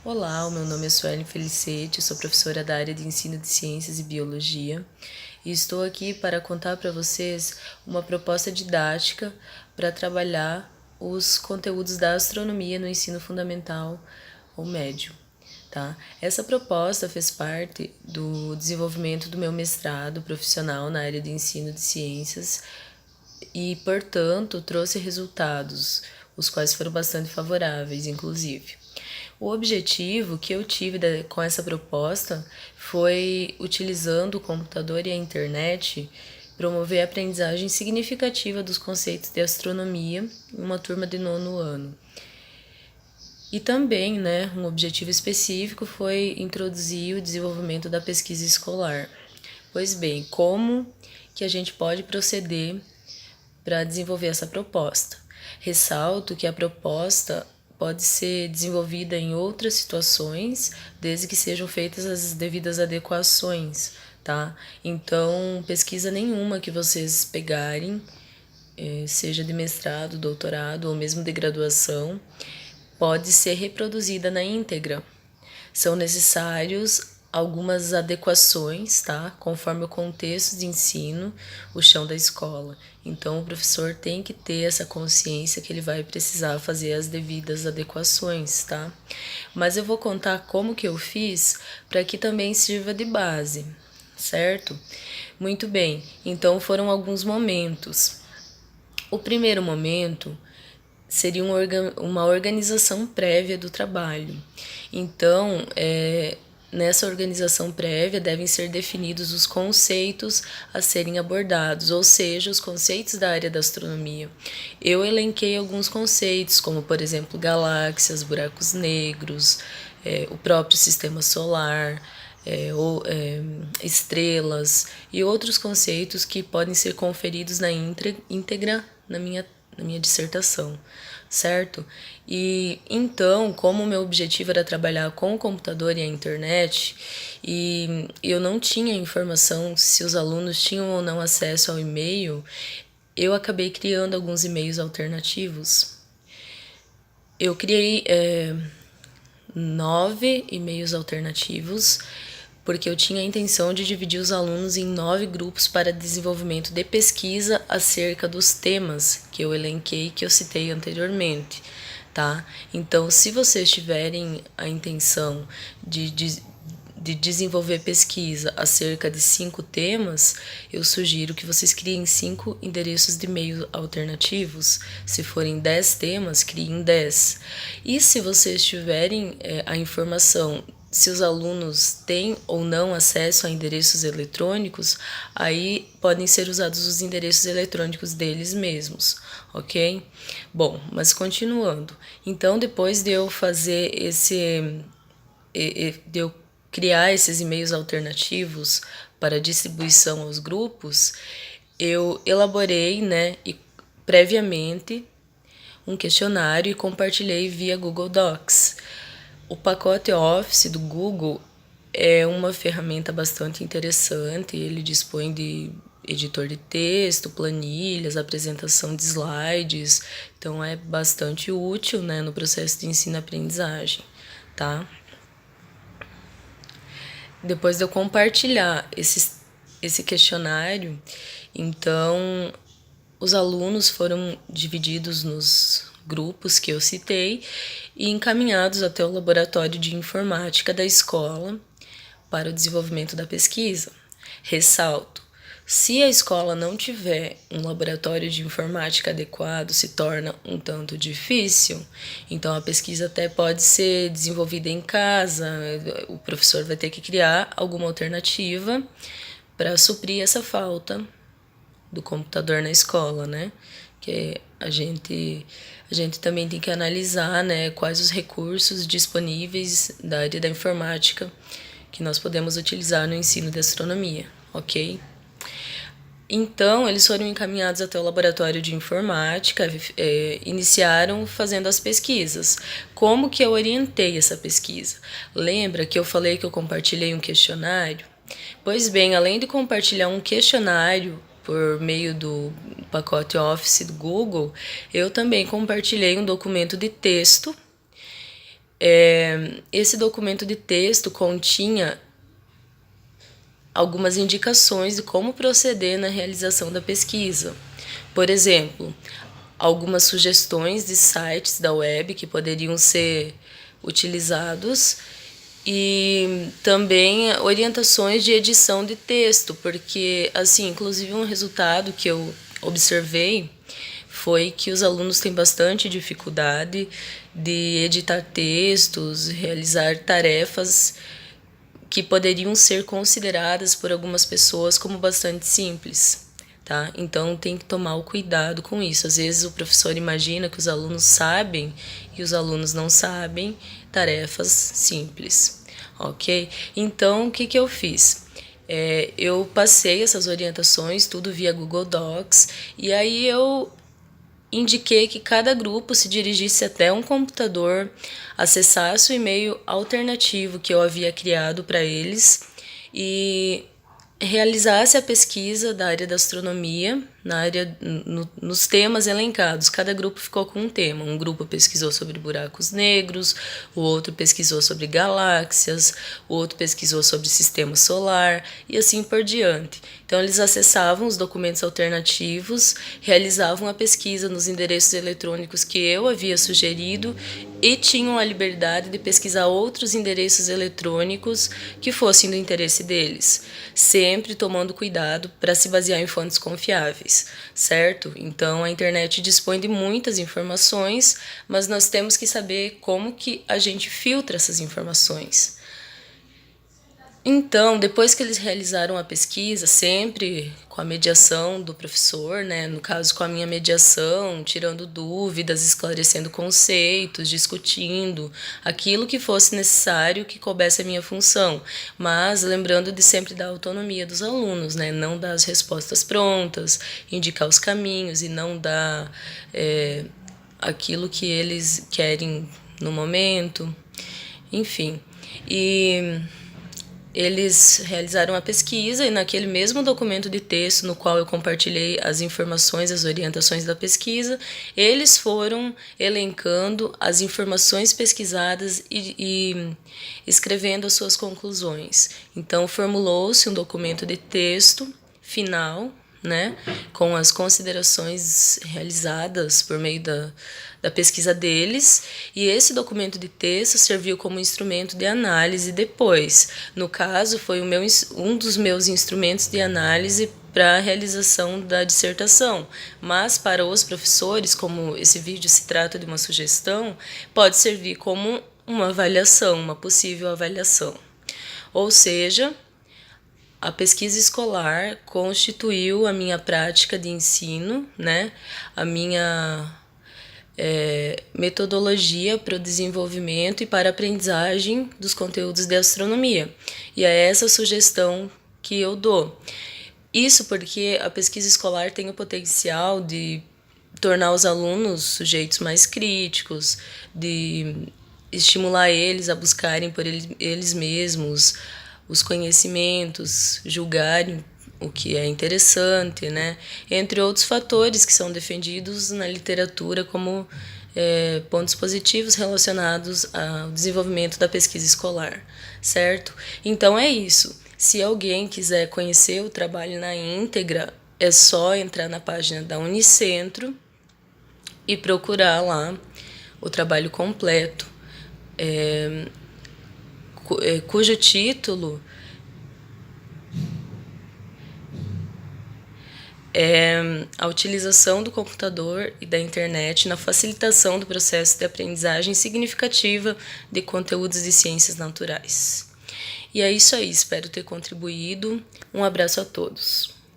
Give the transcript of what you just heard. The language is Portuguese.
Olá, o meu nome é Suelen Felicete, sou professora da área de ensino de ciências e biologia e estou aqui para contar para vocês uma proposta didática para trabalhar os conteúdos da astronomia no ensino fundamental ou médio. Tá? Essa proposta fez parte do desenvolvimento do meu mestrado profissional na área de ensino de ciências e, portanto, trouxe resultados, os quais foram bastante favoráveis, inclusive. O objetivo que eu tive com essa proposta foi, utilizando o computador e a internet, promover a aprendizagem significativa dos conceitos de astronomia em uma turma de 9º ano. E também, um objetivo específico foi introduzir o desenvolvimento da pesquisa escolar. Pois bem, como que a gente pode proceder para desenvolver essa proposta? Ressalto que a proposta pode ser desenvolvida em outras situações, desde que sejam feitas as devidas adequações, tá? Então, pesquisa nenhuma que vocês pegarem, seja de mestrado, doutorado ou mesmo de graduação, pode ser reproduzida na íntegra. São necessários algumas adequações, tá? Conforme o contexto de ensino, o chão da escola. Então, o professor tem que ter essa consciência que ele vai precisar fazer as devidas adequações, tá? Mas eu vou contar como que eu fiz para que também sirva de base, certo? Muito bem, então foram alguns momentos. O primeiro momento seria uma organização prévia do trabalho. Então, nessa organização prévia devem ser definidos os conceitos a serem abordados, ou seja, os conceitos da área da astronomia. Eu elenquei alguns conceitos, como, por exemplo, galáxias, buracos negros, o próprio sistema solar, estrelas e outros conceitos que podem ser conferidos na íntegra na minha dissertação, certo? E então, como o meu objetivo era trabalhar com o computador e a internet, e eu não tinha informação se os alunos tinham ou não acesso ao e-mail, eu acabei criando alguns e-mails alternativos. Eu criei 9 e-mails alternativos, porque eu tinha a intenção de dividir os alunos em 9 grupos para desenvolvimento de pesquisa acerca dos temas que eu elenquei, que eu citei anteriormente, tá? Então, se vocês tiverem a intenção de desenvolver pesquisa acerca de 5 temas, eu sugiro que vocês criem 5 endereços de e-mail alternativos. Se forem 10 temas, criem 10. E se vocês tiverem a informação se os alunos têm ou não acesso a endereços eletrônicos, aí podem ser usados os endereços eletrônicos deles mesmos, ok? Bom, mas continuando. Então, depois de eu fazer de eu criar esses e-mails alternativos para distribuição aos grupos, eu elaborei, previamente um questionário e compartilhei via Google Docs. O pacote Office do Google é uma ferramenta bastante interessante, ele dispõe de editor de texto, planilhas, apresentação de slides, então é bastante útil, no processo de ensino-aprendizagem, tá? Depois de eu compartilhar esse questionário, então os alunos foram divididos nos grupos que eu citei e encaminhados até o laboratório de informática da escola para o desenvolvimento da pesquisa. Ressalto, se a escola não tiver um laboratório de informática adequado, se torna um tanto difícil, então a pesquisa até pode ser desenvolvida em casa, o professor vai ter que criar alguma alternativa para suprir essa falta do computador na escola, Que a gente também tem que analisar, quais os recursos disponíveis da área da informática que nós podemos utilizar no ensino de astronomia, ok? Então, eles foram encaminhados até o laboratório de informática, iniciaram fazendo as pesquisas. Como que eu orientei essa pesquisa? Lembra que eu falei que eu compartilhei um questionário? Pois bem, além de compartilhar um questionário por meio do pacote Office do Google, eu também compartilhei um documento de texto Esse documento de texto continha algumas indicações de como proceder na realização da pesquisa. Por exemplo, algumas sugestões de sites da web que poderiam ser utilizados e também orientações de edição de texto, porque, assim, inclusive um resultado que eu observei foi que os alunos têm bastante dificuldade de editar textos, realizar tarefas que poderiam ser consideradas por algumas pessoas como bastante simples, tá? Então tem que tomar o cuidado com isso. Às vezes o professor imagina que os alunos sabem e os alunos não sabem tarefas simples, ok? Então o que eu fiz? Eu passei essas orientações, tudo via Google Docs, e aí eu indiquei que cada grupo se dirigisse até um computador, acessasse o e-mail alternativo que eu havia criado para eles e realizasse a pesquisa da área da astronomia, nos temas elencados. Cada grupo ficou com um tema. Um grupo pesquisou sobre buracos negros, o outro pesquisou sobre galáxias, o outro pesquisou sobre sistema solar e assim por diante. Então, eles acessavam os documentos alternativos, realizavam a pesquisa nos endereços eletrônicos que eu havia sugerido e tinham a liberdade de pesquisar outros endereços eletrônicos que fossem do interesse deles, sempre tomando cuidado para se basear em fontes confiáveis, certo? Então, a internet dispõe de muitas informações, mas nós temos que saber como que a gente filtra essas informações. Então, depois que eles realizaram a pesquisa, sempre com a mediação do professor, né? No caso, com a minha mediação, tirando dúvidas, esclarecendo conceitos, discutindo aquilo que fosse necessário que coubesse a minha função, mas lembrando de sempre dar autonomia dos alunos, né? Não dar as respostas prontas, indicar os caminhos e não dar aquilo que eles querem no momento, enfim. Eles realizaram a pesquisa e naquele mesmo documento de texto no qual eu compartilhei as informações, as orientações da pesquisa, eles foram elencando as informações pesquisadas e escrevendo as suas conclusões. Então, formulou-se um documento de texto final, né, com as considerações realizadas por meio da pesquisa deles, e esse documento de texto serviu como instrumento de análise depois. No caso, foi um dos meus instrumentos de análise para a realização da dissertação, mas para os professores, como esse vídeo se trata de uma sugestão, pode servir como uma avaliação, uma possível avaliação. Ou seja, a pesquisa escolar constituiu a minha prática de ensino, né? A minha metodologia para o desenvolvimento e para a aprendizagem dos conteúdos de astronomia. E é essa sugestão que eu dou. Isso porque a pesquisa escolar tem o potencial de tornar os alunos sujeitos mais críticos, de estimular eles a buscarem por eles mesmos os conhecimentos, julgarem o que é interessante, né? Entre outros fatores que são defendidos na literatura como pontos positivos relacionados ao desenvolvimento da pesquisa escolar, certo? Então é isso. Se alguém quiser conhecer o trabalho na íntegra, é só entrar na página da Unicentro e procurar lá o trabalho completo, cujo título é a utilização do computador e da internet na facilitação do processo de aprendizagem significativa de conteúdos de ciências naturais. E é isso aí, espero ter contribuído. Um abraço a todos.